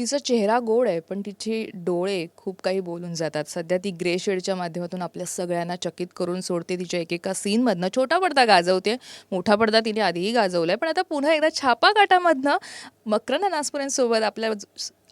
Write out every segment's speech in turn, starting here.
तिचा चेहरा गोड आहे, पण तिचे डोळे खूप काही बोलून जातात. सध्या ती ग्रे शेडच्या माध्यमातून आपल्या सगळ्यांना चकित करून सोडते. तिच्या एकेका सीनमधनं छोटा पडदा गाजवते, मोठा पडदा तिने आधीही गाजवलाय, पण आता पुन्हा एकदा छापा काटामधनं मकरंद अनासपुरेंसोबत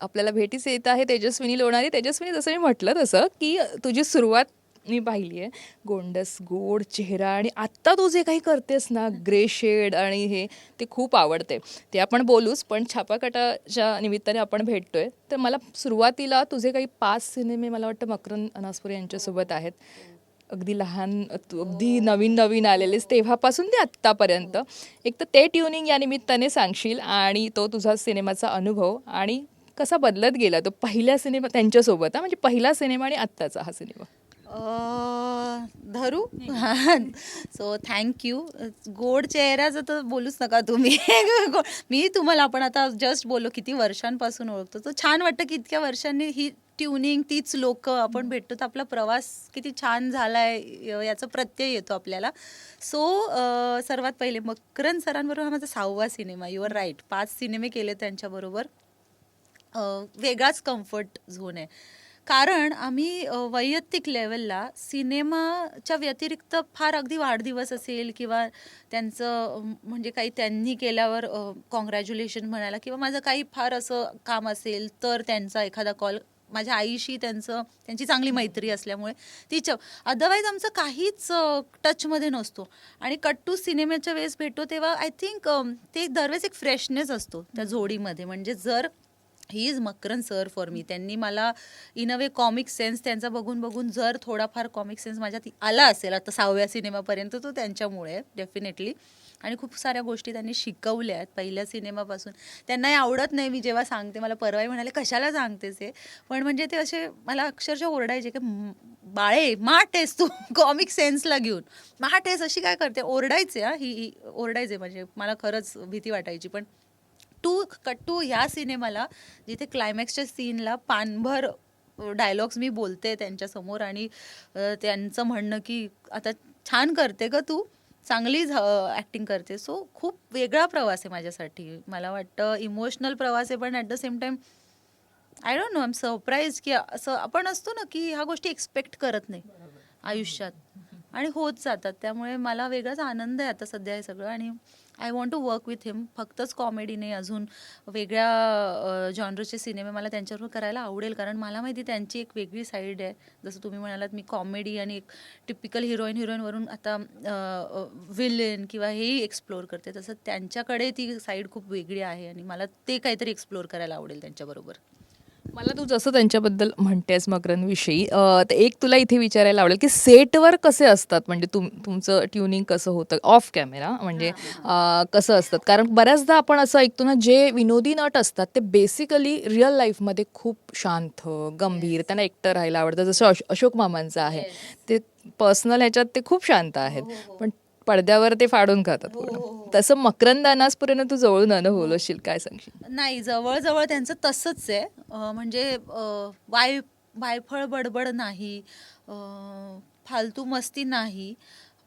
आपल्याला भेटीस येत आहे तेजस्विनी लोणारी. तेजस्विनी, जसं मी म्हटलं तसं की तुझी सुरुवात मी पाहिली आहे, गोंडस गोड चेहरा, आणि आत्ता तू जे काही करतेस ना, ग्रे शेड आणि हे, ते खूप आवडते. ते आपण बोलूच, पण छापाकाटाच्या निमित्ताने आपण भेटतोय, तर मला सुरुवातीला तुझे काही 5 सिनेमे मला वाटतं मकरंद अनासपुरे यांच्यासोबत आहेत. अगदी लहान, तू अगदी नवीन नवीन आलेलेस तेव्हापासून ते आत्तापर्यंत. एक तर ते ट्युनिंग या निमित्ताने सांगशील, आणि तो तुझा सिनेमाचा अनुभव, आणि कसा बदलत गेला तो पहिल्या सिनेमा त्यांच्यासोबत, म्हणजे पहिला सिनेमा आणि आत्ताचा हा सिनेमा. धरू सो थँक्यू. गोड चेहऱ्याचं तर बोलूच नका तुम्ही. मी तुम्हाला आपण आता जस्ट बोललो किती वर्षांपासून ओळखतो, तो छान वाटतं की इतक्या वर्षांनी ही ट्युनिंग, तीच लोक आपण भेटतो, तर आपला प्रवास किती छान झालाय याचा प्रत्यय येतो आपल्याला. सो सर्वात पहिले मकरंद सरांबरोबर हा माझा 6वा सिनेमा. यू आर राईट, 5 सिनेमे केले त्यांच्याबरोबर. वेगळाच कम्फर्ट झोन आहे, कारण आम्ही वैयक्तिक लेवलला सिनेमाच्या व्यतिरिक्त फार अगदी वाढदिवस असेल किंवा त्यांचं म्हणजे काही त्यांनी केल्यावर कॉंग्रॅच्युलेशन म्हणायला, किंवा माझं काही फार असं काम असेल तर त्यांचा एखादा कॉल, माझ्या आईशी त्यांची चांगली मैत्री असल्यामुळे तिच्या, अदरवाईज आमचं काहीच टचमध्ये नसतो. आणि कट्टू सिनेमाच्या वेळेस भेटतो तेव्हा आय थिंक ते दरवेळेस एक फ्रेशनेस असतो त्या जोडीमध्ये. म्हणजे जर he is Makarand sir for me, त्यांनी मला in a way comic sense त्यांचा बघून बघून जर थोडाफार कॉमिक सेन्स माझ्यात आला असेल आता 6व्या सिनेमापर्यंत, तो त्यांच्यामुळे डेफिनेटली. आणि खूप साऱ्या गोष्टी त्यांनी शिकवल्या आहेत पहिल्या सिनेमापासून. त्यांनाही आवडत नाही मी जेव्हा सांगते, मला परवाही म्हणाले कशाला सांगतेस हे, पण म्हणजे ते असे मला अक्षरशः ओरडायचे की बाळे माटेस तू कॉमिक सेन्सला घेऊन, माटेस अशी काय करते, ओरडायचे. ही ओरडायचे, म्हणजे मला खरंच भीती वाटायची. पण कट्टू ह्या सिनेमाला जिथे क्लायमॅक्सच्या सीनला पानभर डायलॉग्स मी बोलते त्यांच्यासमोर, आणि त्यांचं म्हणणं की आता छान करते ग तू, चांगली ॲक्टिंग करते. सो खूप वेगळा प्रवास आहे माझ्यासाठी. मला वाटतं इमोशनल प्रवास आहे, पण at the same time I don't know, I am surprise की असं आपण असतो ना की ह्या गोष्टी एक्सपेक्ट करत नाही आयुष्यात, आणि होत जातात. त्यामुळे मला वेगळाच आनंद आहे आता सध्या हे सगळं. आणि I want to work with him. फक्तच कॉमेडी नाही, अजून वेगळ्या जॉनरचे सिनेमे मला त्यांच्याबरोबर करायला आवडेल, कारण मला माहिती त्यांची एक वेगळी साईड आहे. जसं तुम्ही म्हणालात मी कॉमेडी आणि एक टिपिकल हिरोईनवरून आता विलन किंवा हेही एक्सप्लोअर करते, तसं त्यांच्याकडे ती साईड खूप वेगळी आहे, आणि मला ते काहीतरी एक्सप्लोअर करायला आवडेल त्यांच्याबरोबर. मला तू जसं त्यांच्याबद्दल म्हणतेस मकरंदविषयी, तर एक तुला इथे विचारायला आवडेल की सेटवर कसे असतात, म्हणजे तुमचं ट्युनिंग कसं होतं ऑफ कॅमेरा, म्हणजे कसं असतात? कारण बऱ्याचदा आपण असं ऐकतो ना, जे विनोदी नट असतात ते बेसिकली रिअल लाईफमध्ये खूप शांत, गंभीर, त्यांना एकटं राहायला आवडतं, जसं अशोक मामांचं आहे. ते पर्सनल ह्याच्यात ते खूप शांत आहेत, पण पडद्यावर ते फाडून खातात पूर्ण. तसं मकरंद अनासपुरेनं तू जवळून अनुभवशील, काय सांगशील? नाही, जवळजवळ त्यांचं तसंच आहे. म्हणजे वायफळ बडबड नाही, फालतू मस्ती नाही,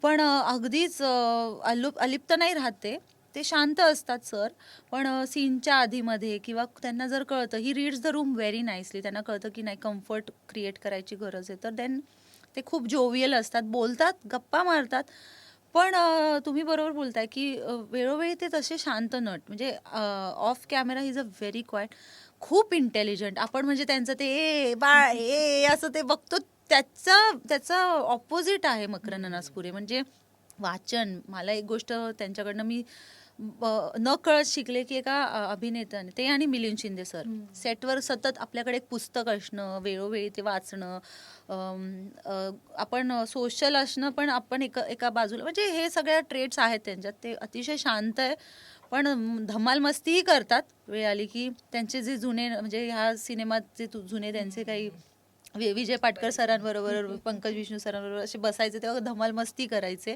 पण अगदीच अलिप्त नाही राहते. ते शांत असतात सर, पण सीनच्या आधीमध्ये किंवा त्यांना जर कळतं, he reads the room very nicely, त्यांना कळतं की नाही कम्फर्ट क्रिएट करायची गरज आहे, तर देन ते खूप जोवियल असतात, बोलतात, गप्पा मारतात. पण तुम्ही बरोबर बोलताय की वेळोवेळी ते तसे शांत नट, म्हणजे off camera is a very quiet, खूप इंटेलिजंट. आपण म्हणजे त्यांचं ते बाळ असं ते बघतो, त्याचा ऑपोजिट आहे मकरंद अनासपुरे. म्हणजे वाचन, मला एक गोष्ट त्यांच्याकडनं मी नकळत शिकले की एका अभिनेत्याने, ते आणि मिलिंद शिंदे सर, सेटवर सतत आपल्याकडे एक पुस्तक असणं, वेळोवेळी ते वाचणं, आपण सोशल असणं, पण आपण एका बाजूला, म्हणजे हे सगळ्या ट्रेट्स आहेत त्यांच्यात. ते अतिशय शांत आहे, पण धमाल मस्तीही करतात वेळ आली की. त्यांचे जे जुने, म्हणजे ह्या सिनेमात जे जुने त्यांचे काही विजय पाटकर सरांबरोबर, पंकज विष्णू सरांबरोबर असे बसायचे तेव्हा धमाल मस्ती करायचे,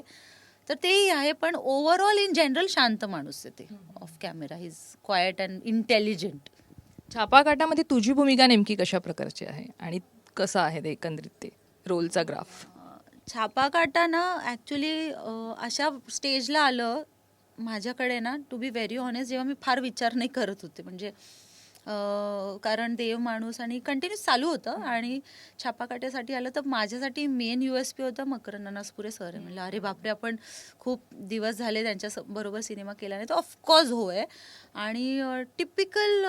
तर तेही आहे. पण ओव्हरऑल इन जनरल शांत माणूस आहे ते. Off camera is quiet and intelligent. छापाकाटामध्ये तुझी भूमिका नेमकी कशा प्रकारची आहे, आणि कसं आहे ते एकंदरीत ते रोलचा ग्राफ? छापाकाटा ना ॲक्च्युली अशा स्टेजला आलं माझ्याकडे ना, टू बी व्हेरी ऑनेस्ट, जेव्हा मी फार विचार नाही करत होते. म्हणजे कारण देव माणूस आणि कंटिन्यूस चालू होतं. आणि छापाकाट्यासाठी आलं तर माझ्यासाठी मेन USP होतं मकरंद अनासपुरे सर आहे. म्हणलं अरे बापरे, आपण खूप दिवस झाले त्यांच्या बरोबर सिनेमा केला नाही. तर ऑफकोर्स होय. आणि टिपिकल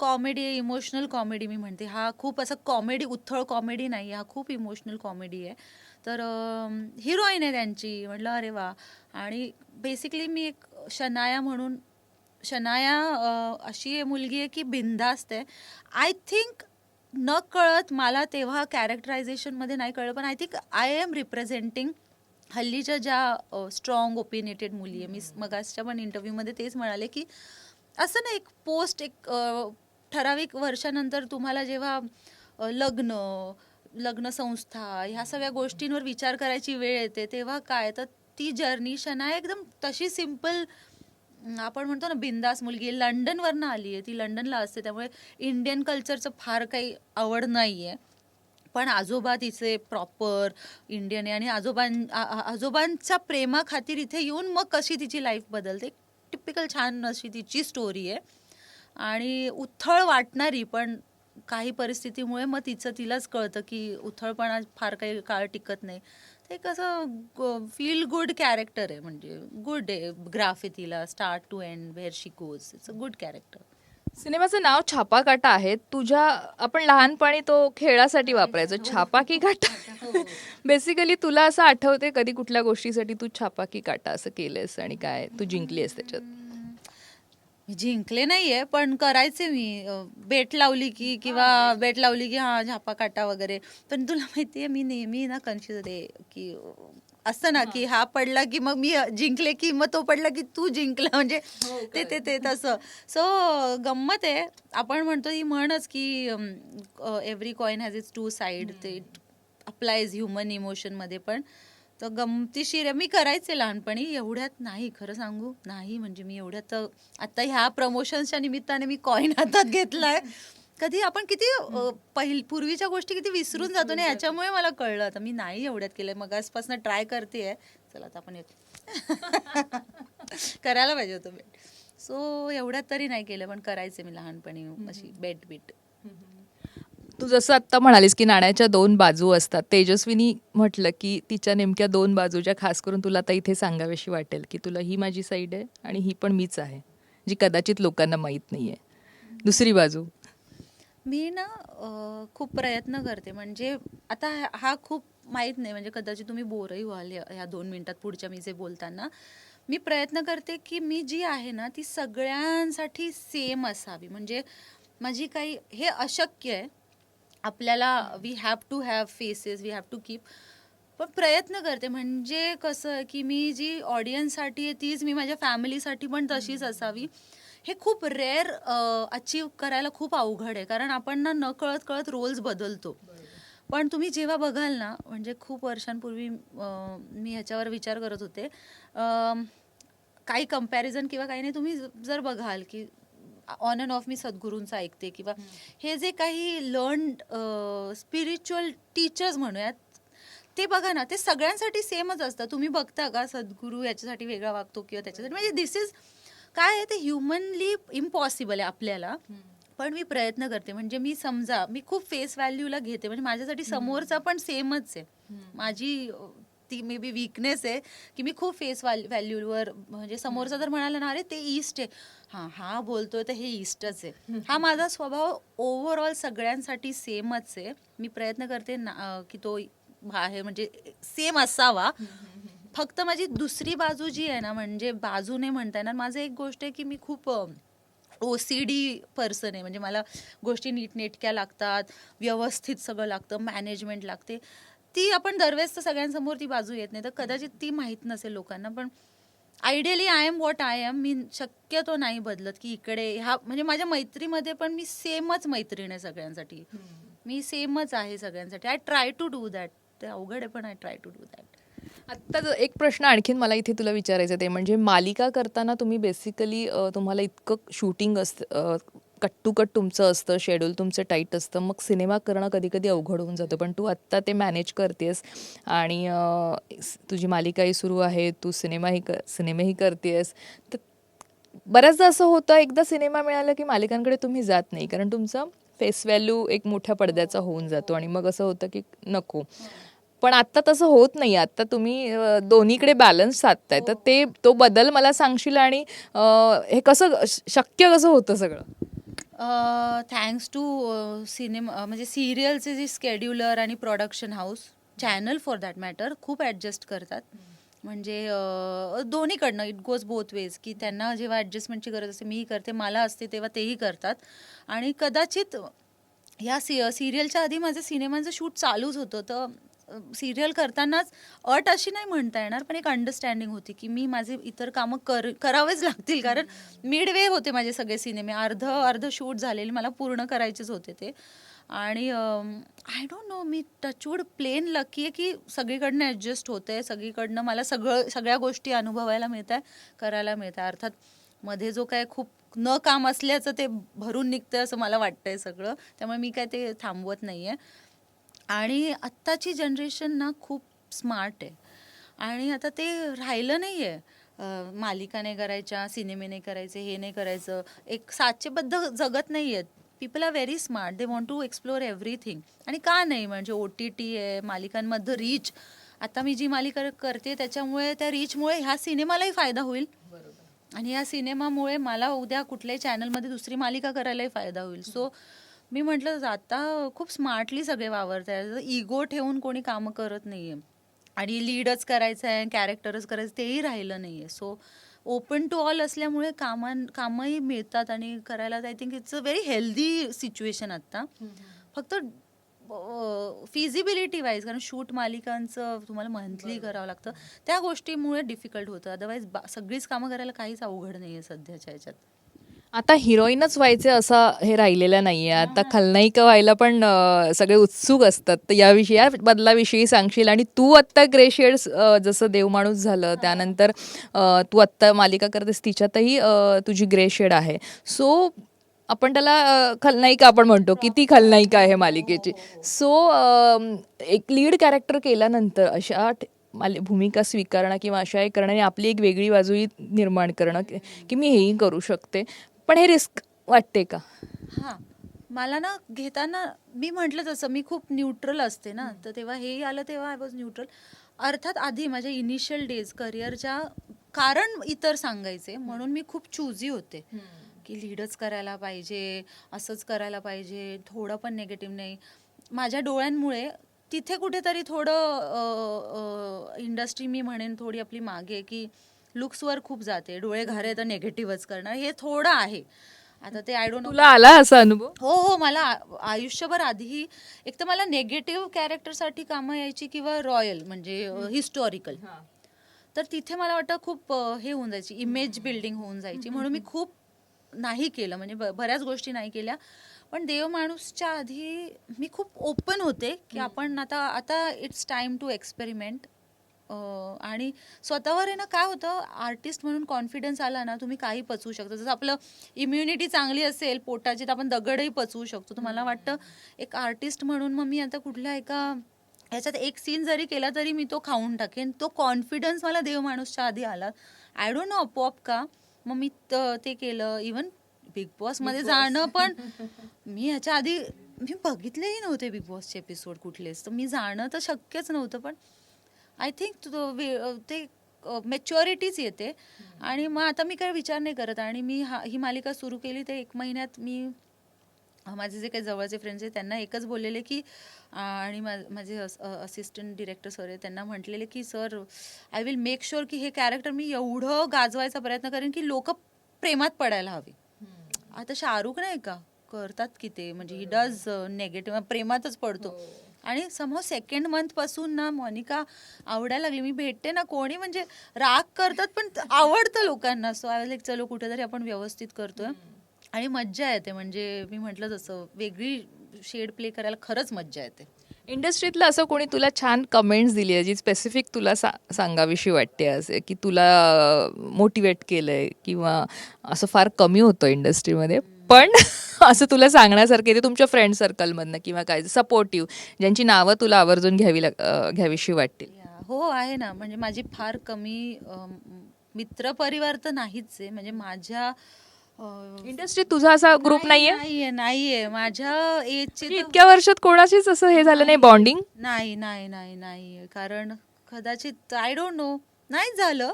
कॉमेडी आहे, इमोशनल कॉमेडी मी म्हणते. हा खूप असं कॉमेडी, उथळ कॉमेडी नाही, हा खूप इमोशनल कॉमेडी आहे. तर हिरोईन आहे त्यांची. म्हटलं अरे वा. आणि बेसिकली मी एक शनाया म्हणून, शनाया अशी मुलगी आहे की बिनधास्त आहे. आय थिंक न कळत मला तेव्हा कॅरेक्टरायझेशनमध्ये नाही कळलं, पण I think I am representing हल्लीच्या ज्या स्ट्रॉंग ओपिनियटेड मुली आहे. मी मगासच्या पण इंटरव्ह्यूमध्ये तेच म्हणाले की असं ना, एक पोस्ट, एक ठराविक वर्षानंतर तुम्हाला जेव्हा लग्न संस्था ह्या सगळ्या गोष्टींवर विचार करायची वेळ येते, तेव्हा काय तर ती जर्नी शनाया एकदम तशी सिम्पल, आपण म्हणतो ना बिंदास मुलगी, लंडनवरनं आली आहे. ती लंडनला असते, त्यामुळे इंडियन कल्चरचं फार काही आवड नाही आहे. पण आजोबा तिचे प्रॉपर इंडियन आहे आणि आजोबांच्या प्रेमाखातीर इथे येऊन मग कशी तिची लाईफ बदलते. टिपिकल छान अशी तिची स्टोरी आहे आणि उथळ वाटणारी, पण काही परिस्थितीमुळे मग तिलाच कळतं की उथळपणा फार काही काळ टिकत नाही. ते कसं फील गुड कॅरेक्टर आहे, म्हणजे गुड आहे. ग्राफ आहे तिला start to end, where she goes. It's a good character. सिनेमाचं नाव छापा काटा आहे. आपण लहानपणी तो खेळासाठी वापरायचो, छापा की काटा. बेसिकली तुला असं आठवते कधी कुठल्या गोष्टीसाठी तू छापा की काटा असं केलंयस आणि काय तू जिंकलीयस त्याच्यात? मी जिंकले नाहीये, पण करायचे मी. बेट लावली की, किंवा बेट लावली की हा झापा काटा वगैरे. पण तुला माहितीये, मी नेहमी ना कन्फ्युज होते की असतं ना की हा पडला की मग मी जिंकले, की मग तो पडला की तू जिंकला, म्हणजे ते ते ते तसं. सो गंमत आहे. आपण म्हणतो ही म्हणच की every coin has its two side. ते अप्लायज ह्युमन इमोशनमध्ये पण. तर गमतीशीर आहे. मी करायचे लहानपणी, एवढ्यात नाही, खरं सांगू नाही. म्हणजे मी एवढ्यात आता ह्या प्रमोशन्सच्या निमित्ताने मी कॉइन हातात घेतलाय. कधी आपण किती पूर्वीच्या गोष्टी किती विसरून जातो ना, याच्यामुळे मला कळलं. आता मी नाही एवढ्यात केलंय, मग आजपासून ट्राय करतेय. चला आता आपण करायला पाहिजे होतं बेट. सो एवढ्यात तरी नाही केलं, पण करायचे मी लहानपणी अशी बेट बीट. तू जसं आत्ता म्हणालीस की नाण्याच्या दोन बाजू असतात, तेजस्विनी म्हटलं की तिच्या नेमक्या दोन बाजूच्या खास करून तुला आता इथे सांगावीशी वाटेल की तुला ही माझी साईड आहे आणि ही पण मीच आहे, जी कदाचित लोकांना माहीत नाही आहे. दुसरी बाजू मी ना खूप प्रयत्न करते. म्हणजे आता हा खूप माहीत नाही, म्हणजे कदाचित तुम्ही बोरही व्हाल ह्या 2 मिनिटात पुढच्या मी जे बोलताना. मी प्रयत्न करते की मी जी आहे ना ती सगळ्यांसाठी सेम असावी. म्हणजे माझी काही, हे अशक्य आहे आपल्याला. We have to have faces, we have to keep. पण प्रयत्न करते. म्हणजे कसं की मी जी ऑडियन्ससाठी आहे तीच मी माझ्या फॅमिलीसाठी पण तशीच असावी. हे खूप रेअर अचीव करायला खूप अवघड आहे, कारण आपण ना नकळत कळत रोल्स बदलतो. पण तुम्ही जेव्हा बघाल ना, म्हणजे खूप वर्षांपूर्वी मी ह्याच्यावर विचार करत होते. काही कम्पॅरिझन किंवा काही नाही, तुम्ही जर बघाल की ऑन अँड ऑफ मी सद्गुरूंचं ऐकते, किंवा हे जे काही लर्न्ड स्पिरिच्युअल टीचर्स म्हणूयात, ते बघा ना, ते सगळ्यांसाठी सेमच असतं. तुम्ही बघता का सद्गुरू याच्यासाठी वेगळा वागतो किंवा त्याच्यासाठी, म्हणजे दिस इज काय आहे, ते ह्युमनली इम्पॉसिबल आहे आपल्याला. पण मी प्रयत्न करते. म्हणजे मी समजा मी खूप फेस व्हॅल्यूला घेते, म्हणजे माझ्यासाठी समोरचा पण सेमच आहे. माझी ती मे बी वीकनेस आहे की मी खूप फेस व्हॅल्यूवर, म्हणजे समोरचा जर म्हणाला ना अरे ते ईस्ट आहे, हा बोलतोय तर हे ईस्टच आहे, हा माझा स्वभाव ओव्हरऑल सगळ्यांसाठी सेमच आहे. मी प्रयत्न करते ना की तो आहे म्हणजे सेम असावा. फक्त माझी दुसरी बाजू जी आहे ना, म्हणजे बाजू नाही म्हणता येणार, माझं एक गोष्ट आहे की मी खूप OCD पर्सन आहे. म्हणजे मला गोष्टी नीटनेटक्या लागतात, व्यवस्थित सगळं लागतं, मॅनेजमेंट लागते. ती आपण दरवेळेस तर सगळ्यांसमोर ती बाजू येत नाही, तर कदाचित ती माहीत नसेल लोकांना. पण ideally I am what I am. मी शक्यतो नाही बदलत की इकडे ह्या, म्हणजे माझ्या मैत्रीमध्ये पण मी सेमच मैत्रीण आहे सगळ्यांसाठी. मी सेमच आहे सगळ्यांसाठी. I try to do that. ते अवघड आहे, पण I try to do that. आत्ता एक प्रश्न आणखीन मला इथे तुला विचारायचं, ते म्हणजे मालिका करताना तुम्ही बेसिकली तुम्हाला इतकं शूटिंग असतं, कट टू कट तुमचं असतं, शेड्यूल तुमचं टाईट असतं, मग सिनेमा करणं कधी कधी अवघड होऊन जातं. पण तू आत्ता ते मॅनेज करतेस आणि तुझी मालिकाही सुरू आहे, तू सिनेमेही करतेस. तर बऱ्याचदा असं होतं एकदा सिनेमा मिळाला की मालिकांकडे तुम्ही जात नाही कारण तुमचा फेस व्हॅल्यू एक मोठ्या पडद्याचा होऊन जातो आणि मग असं होतं की नको. पण आत्ता तसं होत नाही. आत्ता तुम्ही दोन्हीकडे बॅलन्स साधताय. तर ते तो बदल मला सांगशील आणि हे कसं शक्य कसं होतं सगळं? थँक्स टू सिनेमा म्हणजे सिरियलचे जे स्केड्युलर आणि production house, channel for that matter, खूप ॲडजस्ट करतात. म्हणजे दोन्हीकडनं इट गोज बोथ वेज, की त्यांना जेव्हा ॲडजस्टमेंटची गरज असते मीही करते, मला असते तेव्हा तेही करतात. आणि कदाचित या सिरियलच्या आधी माझं सिनेमांचं शूट चालूच होतं. तर सिरियल करतानाच अट अशी नाही म्हणता येणार, पण एक अंडरस्टँडिंग होती की मी माझे इतर कामं करावेच लागतील, कारण मिडवे होते माझे सगळे सिनेमे, अर्ध शूट झालेले, मला पूर्ण करायचेच होते ते. आणि आय डोंट नो, मी टचवूड प्लेन लकी आहे की सगळीकडनं ॲडजस्ट होतंय, सगळीकडनं मला सगळ्या गोष्टी अनुभवायला मिळत आहे, करायला मिळत आहे. अर्थात मध्ये जो काय खूप न काम असल्याचं ते भरून निघतंय असं मला वाटतंय सगळं, त्यामुळे मी काय ते थांबवत नाही आहे. आणि आत्ताची जनरेशन ना खूप स्मार्ट आहे आणि आता ते राहिलं नाही आहे. मालिका नाही करायच्या, सिनेमे नाही करायचे, हे नाही करायचं, एक साचेबद्ध जगत नाही आहेत. People are very smart, they want to explore everything. आणि का नाही, म्हणजे OTT आहे, मालिकांमध्ये रीच. आता मी जी मालिका करते त्याच्यामुळे, त्या रीचमुळे ह्या सिनेमालाही फायदा होईल आणि या सिनेमामुळे मला उद्या कुठल्याही चॅनलमध्ये दुसरी मालिका करायलाही फायदा होईल. सो मी म्हटलं आता खूप स्मार्टली सगळे वावरत आहे, इगो ठेवून कोणी कामं करत नाहीये आणि लीडच करायचं आहे, कॅरेक्टरच करायचं, तेही राहिलं नाहीये. सो ओपन टू ऑल असल्यामुळे कामही मिळतात आणि करायला I think it's a very healthy situation आत्ता. फक्त फिजिबिलिटी वाईज, कारण शूट मालिकांचं तुम्हाला मंथली करावं लागतं, त्या गोष्टीमुळे डिफिकल्ट होतं. अदरवाईज सगळीच कामं करायला काहीच अवघड नाही आहे सध्याच्या ह्याच्यात. आता हिरोईनच व्हायचे असं हे राहिलेलं नाहीये. आता खलनायिका व्हायला पण सगळे उत्सुक असतात. तर या बदलाविषयी सांगशील? आणि तू आत्ता ग्रे शेड्स जसं देवमाणूस झालं त्यानंतर तू आत्ता मालिका करतेस तिच्यातही तुझी ग्रे शेड आहे. सो आपण त्याला खलनायिका आपण म्हणतो की ती खलनायिका आहे मालिकेची. सो एक लीड कॅरेक्टर केल्यानंतर अशा भूमिका स्वीकारणं किंवा अशा हे करणं आणि आपली एक वेगळी बाजूही निर्माण करणं की मी हेही करू शकते. पण हे रिस्क वाटते का? हां, मला ना घेताना मी म्हटलं तसं मी खूप न्यूट्रल असते ना, तर तेव्हा हेही आलं तेव्हा आय वॉज न्यूट्रल. अर्थात आधी माझ्या इनिशियल डेज करिअरच्या, कारण इतर सांगायचे म्हणून मी खूप चूझी होते की लीडच करायला पाहिजे, असंच करायला पाहिजे, थोडं पण निगेटिव्ह नाही. माझ्या डोळ्यांमुळे तिथे कुठेतरी थोडं इंडस्ट्री मी म्हणेन थोडी आपली मागे, की लुक्सवर खूप जाते, डोळे घारे तर निगेटिव्हच करणार, हे थोडं आहे. आता ते आय डोंट नो. तुला आला असा अनुभव? हो हो, मला आयुष्यभर आधीही एक तर मला नेगेटिव्ह कॅरेक्टरसाठी कामं यायची किंवा रॉयल म्हणजे हिस्टॉरिकल, तर तिथे मला वाटतं खूप हे होऊन जायची, इमेज बिल्डिंग होऊन जायची, म्हणून मी खूप नाही केलं, म्हणजे बऱ्याच गोष्टी नाही केल्या. पण देव माणूसच्या आधी मी खूप ओपन होते की आपण आता आता इट्स टाइम टू एक्सपेरिमेंट. आणि स्वतःवर आहे ना, काय होतं, आर्टिस्ट म्हणून कॉन्फिडन्स आला ना, तुम्ही काही पचवू शकता. जसं आपलं इम्युनिटी चांगली असेल पोटाची, तर आपण दगडही पचवू शकतो. तर मला वाटतं एक आर्टिस्ट म्हणून मग मी आता कुठल्या एका ह्याच्यात एक सीन जरी केला तरी मी तो खाऊन टाकेन. तो कॉन्फिडन्स मला देव माणूसच्या आधी आला. आय डोंट नो आपोआप का. मग मी ते केलं. इवन बिग बॉसमध्ये जाणं पण मी ह्याच्या आधी मी बघितलेही नव्हते बिग बॉसचे एपिसोड कुठलेच, तर मी जाणं तर शक्यच नव्हतं. पण आय थिंक ते मॅच्युरिटीच येते. आणि मग आता मी काही विचार नाही करत. आणि मी ही मालिका सुरू केली ते 1 महिन्यात मी माझे जे काही जवळचे फ्रेंड्स आहेत त्यांना एकच बोललेले की आणि माझे असिस्टंट डिरेक्टर सर आहे, त्यांना म्हटलेले की sir, I will make sure की हे कॅरेक्टर मी एवढं गाजवायचा प्रयत्न करेन की लोक प्रेमात पडायला हवी. आता शाहरुख नाही का करतात की ते, म्हणजे ही डज नेगेटिव्ह प्रेमातच पडतो. आणि समोर सेकंड मंथ पासून ना मोनिका आवडायला लागली. मी भेटते ना, कोणी म्हणजे राग करतात पण आवडतं लोकांना. सो आय लाईक चलो कुठेतरी आपण व्यवस्थित करतोय आणि मज्जा येते. म्हणजे मी म्हटलं तसं वेगळी शेड प्ले करायला खरंच मज्जा येते. इंडस्ट्रीतलं असं कोणी तुला छान कमेंट्स दिली आहे जी स्पेसिफिक तुला सांगावीशी वाटते असे की तुला मोटिवेट केलंय किंवा असं फार कमी होतं इंडस्ट्रीमध्ये पण असं तुला सांगण्यासारखे ते तुमच्या फ्रेंड सर्कलमधनं किंवा काय सपोर्टिव्ह ज्यांची नावं तुला आवर्जून घ्यावीशी वाटतील? हो आहे ना, म्हणजे माझी फार कमी मित्रपरिवार तर नाहीच आहे. म्हणजे माझ्या इंडस्ट्रीत तुझा असा ग्रुप नाहीये नाहीये नाहीये माझ्या एजचे म्हणजे इतक्या वर्षात कोणाशीच असं हे झालं नाही बॉन्डिंग? नाही नाही नाही नाही कारण कदाचित आय डोंट नो नाही झालं.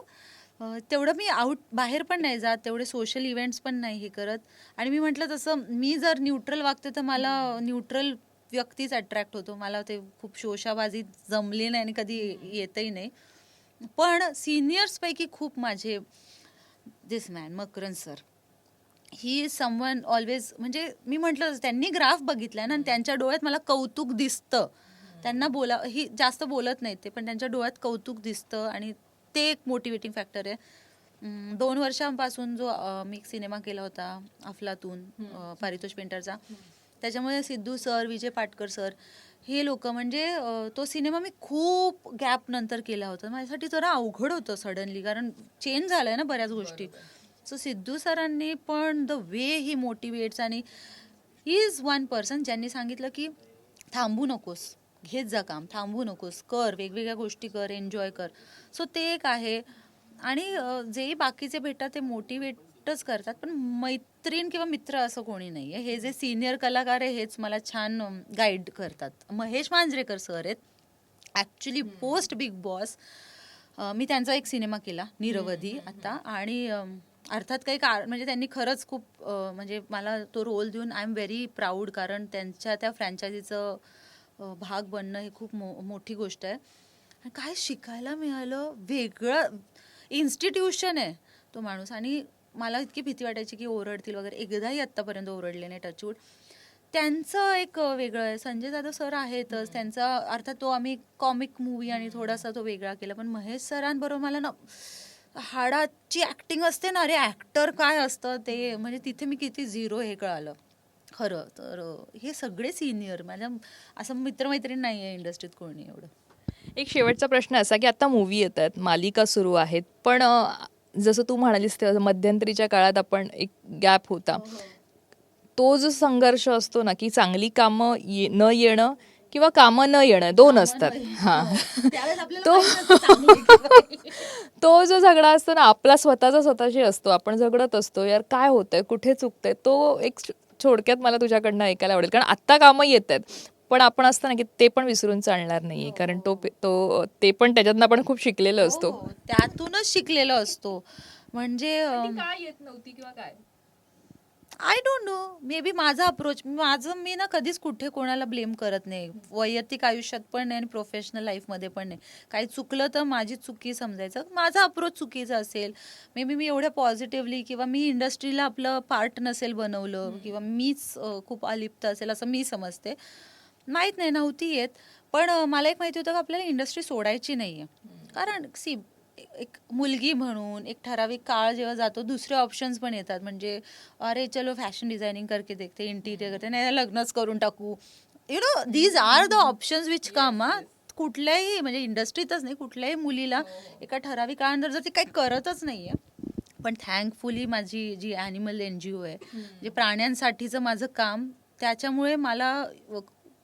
तेवढं मी बाहेर पण नाही जात, तेवढे सोशल इव्हेंट्स पण नाही हे करत. आणि मी म्हटलं तसं मी जर न्यूट्रल वागते तर मला न्यूट्रल व्यक्तीच अट्रॅक्ट होतो. मला ते खूप शोशाबाजी जमली नाही आणि कधी येतही नाही. पण सिनियर्सपैकी खूप माझे this man Makaran sir, he is someone always, म्हणजे मी म्हटलं त्यांनी ग्राफ बघितलाय ना आणि त्यांच्या डोळ्यात मला कौतुक दिसतं. त्यांना ही जास्त बोलत नाहीत ते, पण त्यांच्या डोळ्यात कौतुक दिसतं आणि ते एक मोटिवेटिंग फॅक्टर आहे. 2 वर्षांपासून जो मी एक सिनेमा केला होता अफलातून, पारितोष पेंटरचा, त्याच्यामुळे सिद्धू सर, विजय पाटकर सर हे लोक, म्हणजे तो सिनेमा मी खूप गॅप नंतर केला होता. माझ्यासाठी जरा अवघड होतं सडनली, कारण चेंज झालंय ना बऱ्याच गोष्टी. सो सिद्धू सरांनी पण द वे ही मोटिवेट्स, आणि ही इज वन पर्सन ज्यांनी सांगितलं की थांबू नकोस, घेत जा काम, थांबू नकोस, कर वेगवेगळ्या गोष्टी, कर, एन्जॉय कर. सो ते एक आहे. आणि जेही बाकीचे भेटतात ते मोटिवेटच करतात, पण मैत्रीण किंवा मित्र असं कोणी नाही आहे. हे जे सिनियर कलाकार आहे हेच मला छान गाईड करतात. महेश मांजरेकर सर आहेत ॲक्च्युली पोस्ट बिग बॉस. मी त्यांचा एक सिनेमा केला निरवधी आता, आणि अर्थात काही म्हणजे त्यांनी खरंच खूप म्हणजे मला तो रोल देऊन आय एम व्हेरी प्राऊड, कारण त्यांच्या त्या फ्रँचायझीचं भाग बनणं हे खूप मोठी गोष्ट आहे. आणि काय शिकायला मिळालं, वेगळं इन्स्टिट्यूशन आहे तो माणूस. आणि मला इतकी भीती वाटायची की ओरडतील वगैरे, एकदाही आत्तापर्यंत ओरडले नाही, टचवूड. त्यांचं एक वेगळं आहे. संजय जाधव सर आहेतच, त्यांचा अर्थात तो आम्ही कॉमिक मूवी आणि थोडासा तो वेगळा केला, पण महेश सरांबरोबर मला ना हाडाची ऍक्टिंग असते ना, अरे ऍक्टर काय असतं ते, म्हणजे तिथे मी किती झिरो हे कळालं खरं तर. हे सगळे सिनियर माझ्या, असं मित्रमैत्रीण नाही आहे इंडस्ट्रीत कोणी एवढं. एक शेवटचा प्रश्न असा की आता मूवी येत आहेत, मालिका सुरू आहेत, पण जसं तू म्हणालीस मध्यंतरीच्या काळात आपण एक गॅप होता, तो जो संघर्ष असतो ना की चांगली कामं न येणं किंवा कामं न येणं, दोन असतात. हा तो तो जो झगडा असतो ना आपला स्वतःची असतो, आपण झगडत असतो, यार काय होतंय, कुठे चुकतंय, तो एक थोडक्यात मला तुझ्याकडनं ऐकायला आवडेल. कारण आत्ता कामं येत आहेत, पण आपण असतं ना की ते पण विसरून चालणार नाहीये, कारण ते पण त्याच्यातनं आपण खूप शिकलेलो असतो. त्यातूनच शिकलेलो असतो. म्हणजे काय येत नव्हती किंवा काय I don't no, may be माझा अप्रोच, मी ना कधीच कुठे कोणाला ब्लेम करत नाही, वैयक्तिक आयुष्यात पण नाही आणि प्रोफेशनल लाईफमध्ये पण नाही. काही चुकलं तर माझी चुकी समजायचं, माझा अप्रोच चुकीचा असेल, मे बी मी एवढ्या पॉझिटिव्हली, किंवा मी इंडस्ट्रीला आपलं पार्ट नसेल बनवलं, किंवा मीच खूप अलिप्त असेल असं मी समजते. माहीत नाही, नव्हती येत. पण मला एक माहिती होतं की आपल्याला इंडस्ट्री सोडायची नाही आहे. कारण एक मुलगी म्हणून एक ठराविक काळ जेव्हा जातो, दुसरे ऑप्शन्स पण येतात. म्हणजे अरे चलो फॅशन डिझायनिंग करके देखते, इंटिरियर करते, नाही लग्नच करून टाकू, you know these are the options which come. कुठल्याही म्हणजे इंडस्ट्रीतच नाही, कुठल्याही मुलीला एका ठराविक काळानंतर जर ती काही करतच नाही आहे. पण थँकफुली माझी जी ॲनिमल NGO आहे, जे प्राण्यांसाठीचं माझं काम, त्याच्यामुळे मला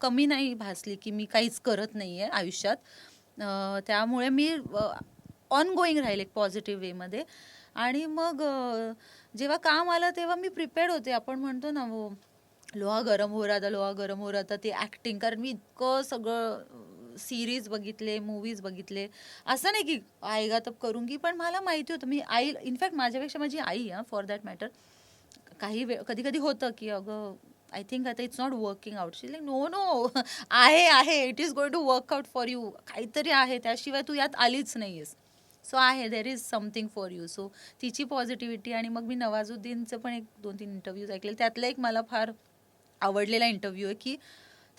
कमी नाही भासली की मी काहीच करत नाही आहे आयुष्यात. त्यामुळे मी ऑन गोईंग राहील एक पॉझिटिव्ह वेमध्ये. आणि मग जेव्हा काम आलं तेव्हा मी प्रिपेअर्ड होते. आपण म्हणतो ना वो लोहा गरम हो रहा था, लोहा गरम हो रहा था, ते ॲक्टिंग. कारण मी इतकं सगळं सिरीज बघितले, मूवीज बघितले, असं नाही की आएगा तब करूंगी, पण मला माहिती होतं. मी आई, इनफॅक्ट माझ्यापेक्षा माझी आई, फॉर दॅट मॅटर, काही वेळ कधी कधी होतं की अगं आय थिंक आता it's not working out. She like no no, आहे it is going to work out for you, काहीतरी आहे, त्याशिवाय तू यात आलीच नाही आहेस. सो आहे, there is something for you. So तिची पॉझिटिव्हिटी. आणि मग मी नवाजुद्दीनचं पण 1-2-3 इंटरव्ह्यूज ऐकले. त्यातला एक मला फार आवडलेला इंटरव्ह्यू आहे की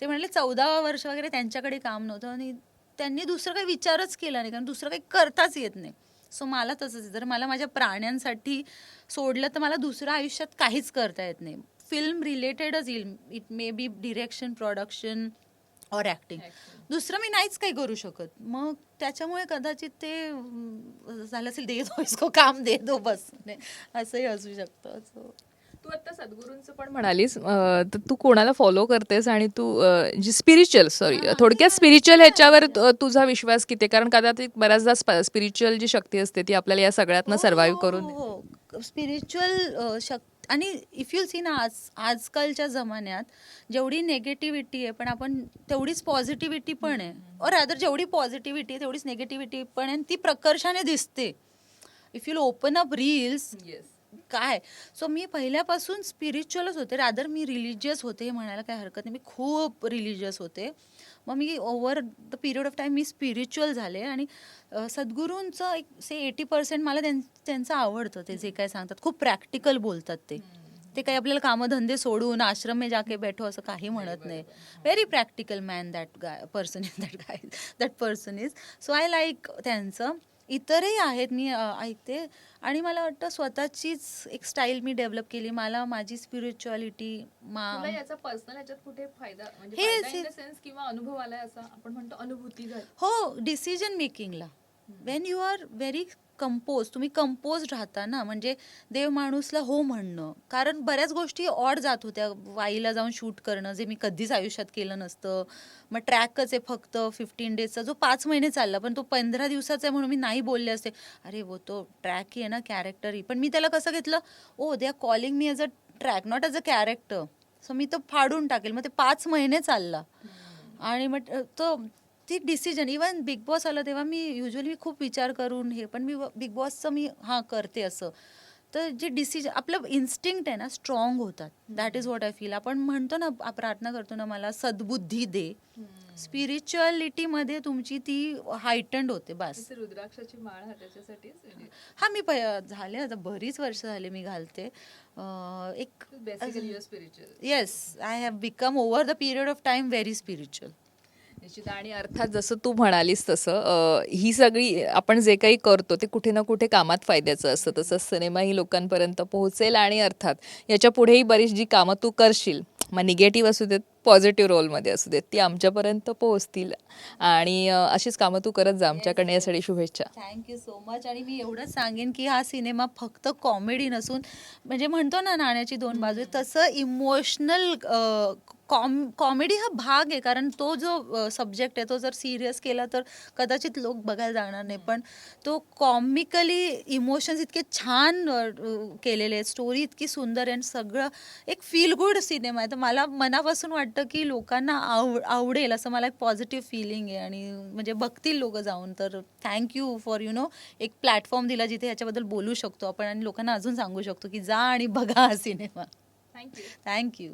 ते म्हणाले 14 वर्ष वगैरे त्यांच्याकडे काम नव्हतं आणि त्यांनी दुसरं काही विचारच केला नाही, कारण दुसरं काही करताच येत नाही. सो मला तसंच आहे, जर मला माझ्या प्राण्यांसाठी सोडलं तर मला दुसरं आयुष्यात काहीच करता येत नाही. फिल्म रिलेटेडच येईल, it may be direction, production और ॲक्टिंग, दुसरं मी नाहीच काही करू शकत. मग त्याच्यामुळे कदाचित ते झालं असेल, दे दो इसको काम, दे दो बस, असंही असू शकतं. तू आता सद्गुरूंचं पण म्हणालीस तर तू कोणाला फॉलो करतेस आणि तू जी स्पिरिच्युअल थोडक्यात स्पिरिच्युअल ह्याच्यावर तुझा विश्वास किती आहे? कारण कदाचित बऱ्याचदा स्पिरिच्युअल जी शक्ती असते ती आपल्याला या सगळ्यातनं सर्व्हाइव्ह करून देते. हो स्पिरिच्युअल आणि इफ यू सी ना आजकालच्या जमान्यात जेवढी नेगेटिव्हिटी आहे पण आपण तेवढीच पॉझिटिव्हिटी पण आहे और अदर जेवढी पॉझिटिव्हिटी आहे तेवढीच नेगेटिव्हिटी पण आहे आणि ती प्रकर्षाने दिसते. If you open up reels काय सो मी पहिल्यापासून स्पिरिच्युअलच होते रादर मी रिलिजियस होते हे म्हणायला काही हरकत नाही. मी खूप रिलिजियस होते. मग मी over the period of time मी स्पिरिच्युअल झाले आणि सद्गुरूंचं एक 80% मला त्यांचं आवडतं. ते जे काय सांगतात खूप प्रॅक्टिकल बोलतात. ते काही आपल्याला कामधंदे सोडून आश्रम में जाके बैठो असं काही म्हणत नाही. Very practical man that person is so I like त्यांचं. इतरही आहेत मी ऐकते आणि मला वाटतं स्वतःचीच एक स्टाईल मी डेव्हलप केली. मला माझी स्पिरिच्युअलिटी तुला याचा पर्सनल याच्यात कुठे फायदा म्हणजे हे फायदा in the sense किंवा अनुभव आलाय असं आपण म्हणतो अनुभूती झाली? हो डिसिजन मेकिंगला when you are very compose तुम्ही कंपोज राहता ना म्हणजे देव माणूसला हो म्हणणं. कारण बऱ्याच गोष्टी ऑड जात होत्या. वाईला जाऊन शूट करणं जे मी कधीच आयुष्यात केलं नसतं. मग ट्रॅकच आहे फक्त 15 डेजचा जो 5 महिने चालला पण तो 15 दिवसाचा आहे म्हणून मी नाही बोलले असते. अरे वो तो ट्रॅक ही आहे ना कॅरेक्टरही. पण मी त्याला कसं घेतलं oh they are calling me as a track not as a character. So मी तो फाडून टाकेल. मग ते 5 महिने चालला आणि मग तो ती डिसिजन इवन बिग बॉस आलं तेव्हा मी युजली खूप विचार करून हे पण मी बिग बॉसचं मी करते असं. तर जे डिसिजन आपलं इन्स्टिंक्ट आहे ना स्ट्रॉंग होतात. That is what I feel. आपण म्हणतो ना प्रार्थना करतो ना मला सद्बुद्धी दे. स्पिरिच्युअलिटीमध्ये तुमची ती हायटंड होते बस. रुद्राक्षाची माळ हा त्याच्यासाठी हा मी झाले आता बरीच वर्ष झाले मी घालते. एक basically spiritual. Yes I have become over the period of time very spiritual. निश्चित. आणि अर्थात जसं तू म्हणालीस तसं ही सगळी आपण जे काही करतो ते कुठे ना कुठे कामात फायद्याचं असतं. तसंच सिनेमाही लोकांपर्यंत पोहोचेल आणि अर्थात याच्या पुढेही बरीच जी कामं तू करशील मग निगेटिव्ह असू देत पॉझिटिव्ह रोलमध्ये असू देत ती आमच्यापर्यंत पोहोचतील आणि अशीच कामं तू करत जा. आमच्याकडनं यासाठी शुभेच्छा. Thank you so much. आणि मी एवढंच सांगेन की हा सिनेमा फक्त कॉमेडी नसून म्हणजे म्हणतो ना नाण्याची दोन बाजू तसं इमोशनल कॉमेडी हा भाग आहे. कारण तो जो सब्जेक्ट आहे तो जर सिरियस केला तर कदाचित लोक बघायला जाणार नाही. पण तो कॉमिकली इमोशन्स इतके छान केलेले आहेत. स्टोरी इतकी सुंदर आहे आणि सगळं एक फील गुड सिनेमा आहे. तर मला मनापासून वाटतं की लोकांना आवडेल असं मला एक पॉझिटिव्ह फिलिंग आहे आणि म्हणजे बघतील लोक जाऊन. तर थँक्यू फॉर एक प्लॅटफॉर्म दिला जिथे ह्याच्याबद्दल बोलू शकतो आपण आणि लोकांना अजून सांगू शकतो की जा आणि बघा हा सिनेमा. थँक्यू. थँक्यू.